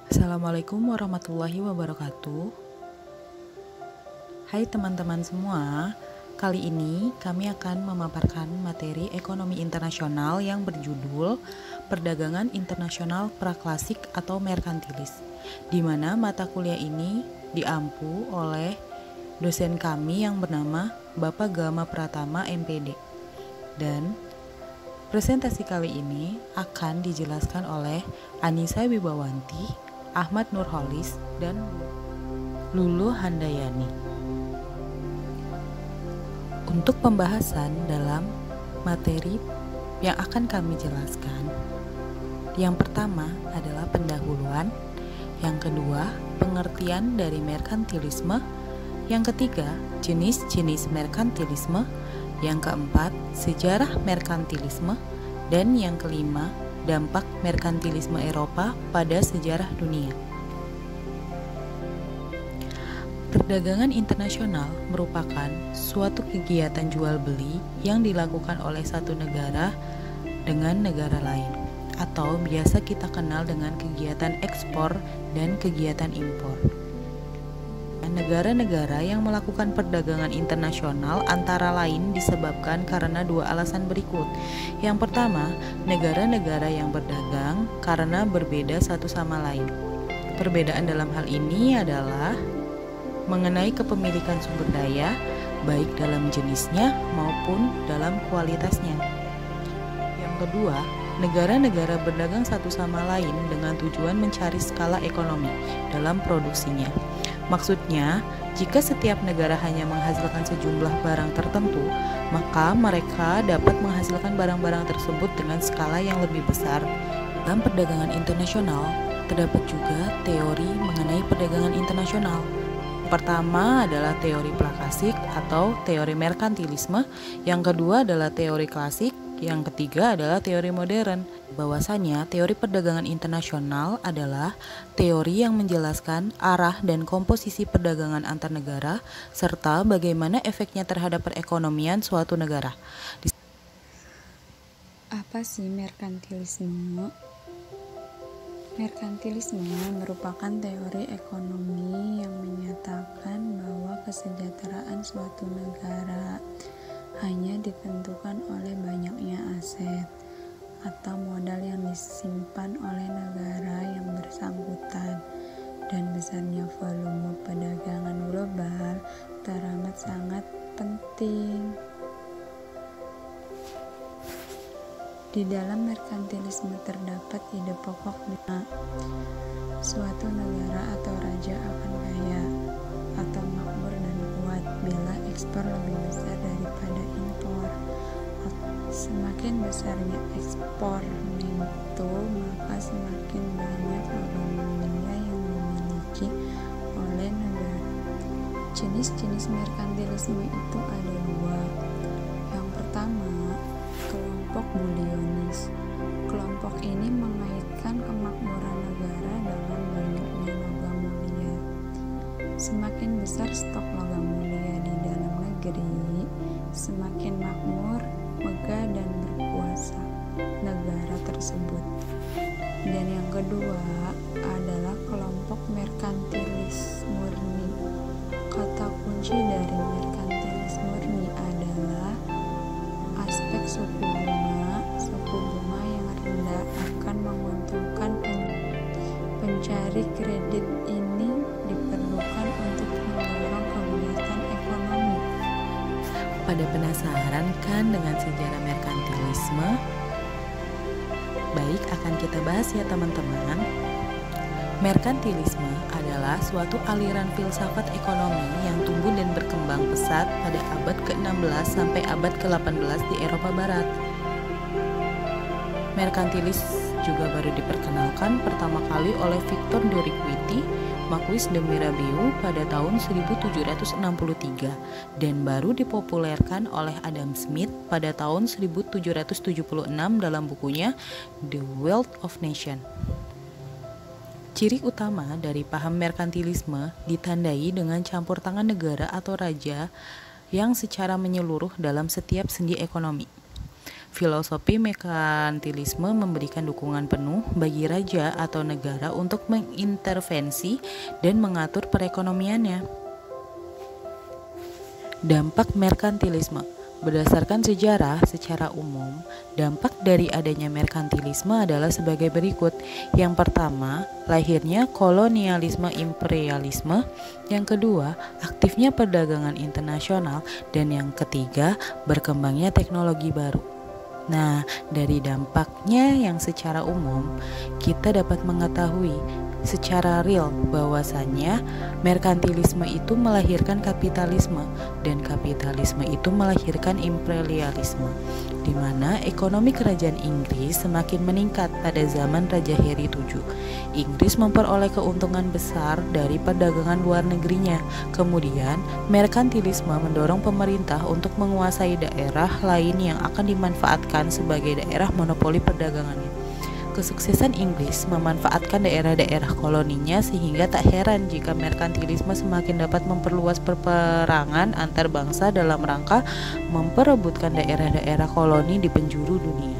Assalamualaikum warahmatullahi wabarakatuh. Hai teman-teman semua, kali ini kami akan memaparkan materi ekonomi internasional yang berjudul Perdagangan Internasional Praklasik atau Merkantilis, di mana mata kuliah ini diampu oleh dosen kami yang bernama Bapak Gama Pratama MPD. Dan presentasi kali ini akan dijelaskan oleh Anissa Wibawanti, Ahmad Nurholis, dan Lulu Handayani. Untuk pembahasan dalam materi yang akan kami jelaskan, yang pertama adalah pendahuluan, yang kedua pengertian dari merkantilisme, yang ketiga jenis-jenis merkantilisme, yang keempat sejarah merkantilisme, dan yang kelima dampak merkantilisme Eropa pada sejarah dunia. Perdagangan internasional merupakan suatu kegiatan jual beli yang dilakukan oleh satu negara dengan negara lain, atau biasa kita kenal dengan kegiatan ekspor dan kegiatan impor. Negara-negara yang melakukan perdagangan internasional antara lain disebabkan karena dua alasan berikut. Yang pertama, negara-negara yang berdagang karena berbeda satu sama lain. Perbedaan dalam hal ini adalah mengenai kepemilikan sumber daya, baik dalam jenisnya maupun dalam kualitasnya. Yang kedua, negara-negara berdagang satu sama lain dengan tujuan mencari skala ekonomi dalam produksinya. Maksudnya, jika setiap negara hanya menghasilkan sejumlah barang tertentu, maka mereka dapat menghasilkan barang-barang tersebut dengan skala yang lebih besar. Dalam perdagangan internasional, terdapat juga teori mengenai perdagangan internasional. Pertama adalah teori praklasik atau teori merkantilisme, yang kedua adalah teori klasik, yang ketiga adalah teori modern. Bahwasanya teori perdagangan internasional adalah teori yang menjelaskan arah dan komposisi perdagangan antar negara serta bagaimana efeknya terhadap perekonomian suatu negara. Apa sih merkantilisme? Merkantilisme merupakan teori ekonomi yang menyatakan bahwa kesejahteraan suatu negara hanya ditentukan oleh banyaknya aset atau modal yang disimpan oleh negara yang bersangkutan, dan besarnya volume perdagangan global teramat sangat penting. Di dalam merkantilisme terdapat ide pokok bahwa suatu negara atau raja akan kaya atau makmur dan kuat bila ekspor lebih besar daripada impor. Semakin besarnya ekspor itu, maka semakin banyak logam mulia yang dimiliki oleh negara. Jenis-jenis merkantilisme itu ada dua. Yang pertama, kelompok bullionis. Kelompok ini mengaitkan kemakmuran negara dengan banyaknya logam mulia. Semakin besar stok logam mulia di dalam negeri, semakin makmur, megah dan berkuasa negara tersebut. Dan yang kedua adalah kelompok merkantilis murni. Kata kunci dari merkantilis murni adalah aspek suku bunga. Suku bunga yang rendah akan menguntungkan pencari kredit. Ini diperlukan untuk mendorong kegiatan ekonomi. Pada penasaran kan dengan sejarah merkantilisme? Baik, akan kita bahas ya teman-teman. Merkantilisme adalah suatu aliran filsafat ekonomi yang tumbuh dan berkembang pesat pada abad ke-16 sampai abad ke-18 di Eropa Barat. Merkantilis juga baru diperkenalkan pertama kali oleh Victor Doriquiti, Marquis de Mirabeau pada tahun 1763 dan baru dipopulerkan oleh Adam Smith pada tahun 1776 dalam bukunya The Wealth of Nations. Ciri utama dari paham merkantilisme ditandai dengan campur tangan negara atau raja yang secara menyeluruh dalam setiap sendi ekonomi. Filosofi merkantilisme memberikan dukungan penuh bagi raja atau negara untuk mengintervensi dan mengatur perekonomiannya. Dampak merkantilisme. Berdasarkan sejarah, secara umum, dampak dari adanya merkantilisme adalah sebagai berikut. Yang pertama, lahirnya kolonialisme imperialisme. Yang kedua, aktifnya perdagangan internasional. Dan yang ketiga, berkembangnya teknologi baru. Nah, dari dampaknya yang secara umum, kita dapat mengetahui secara real bahwasannya merkantilisme itu melahirkan kapitalisme dan kapitalisme itu melahirkan imperialisme, di mana ekonomi kerajaan Inggris semakin meningkat pada zaman Raja Harry VII. Inggris memperoleh keuntungan besar dari perdagangan luar negerinya. Kemudian, merkantilisme mendorong pemerintah untuk menguasai daerah lain yang akan dimanfaatkan sebagai daerah monopoli perdagangannya. Kesuksesan Inggris memanfaatkan daerah-daerah koloninya sehingga tak heran jika merkantilisme semakin dapat memperluas peperangan antar bangsa dalam rangka memperebutkan daerah-daerah koloni di penjuru dunia.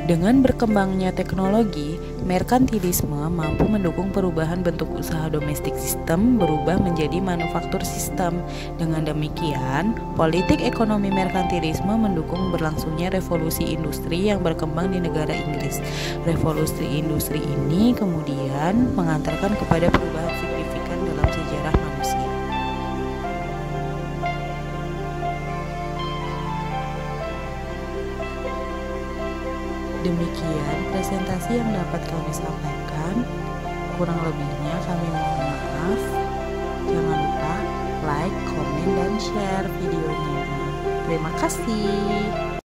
Dengan berkembangnya teknologi, merkantilisme mampu mendukung perubahan bentuk usaha domestik sistem berubah menjadi manufaktur sistem. Dengan demikian, politik ekonomi merkantilisme mendukung berlangsungnya revolusi industri yang berkembang di negara Inggris. Revolusi industri ini kemudian mengantarkan kepada perubahan signifikan dalam sejarah manusia. Demikian presentasi yang dapat kami sampaikan. Kurang lebihnya kami mohon maaf. Jangan lupa like, komen, dan share videonya. Terima kasih.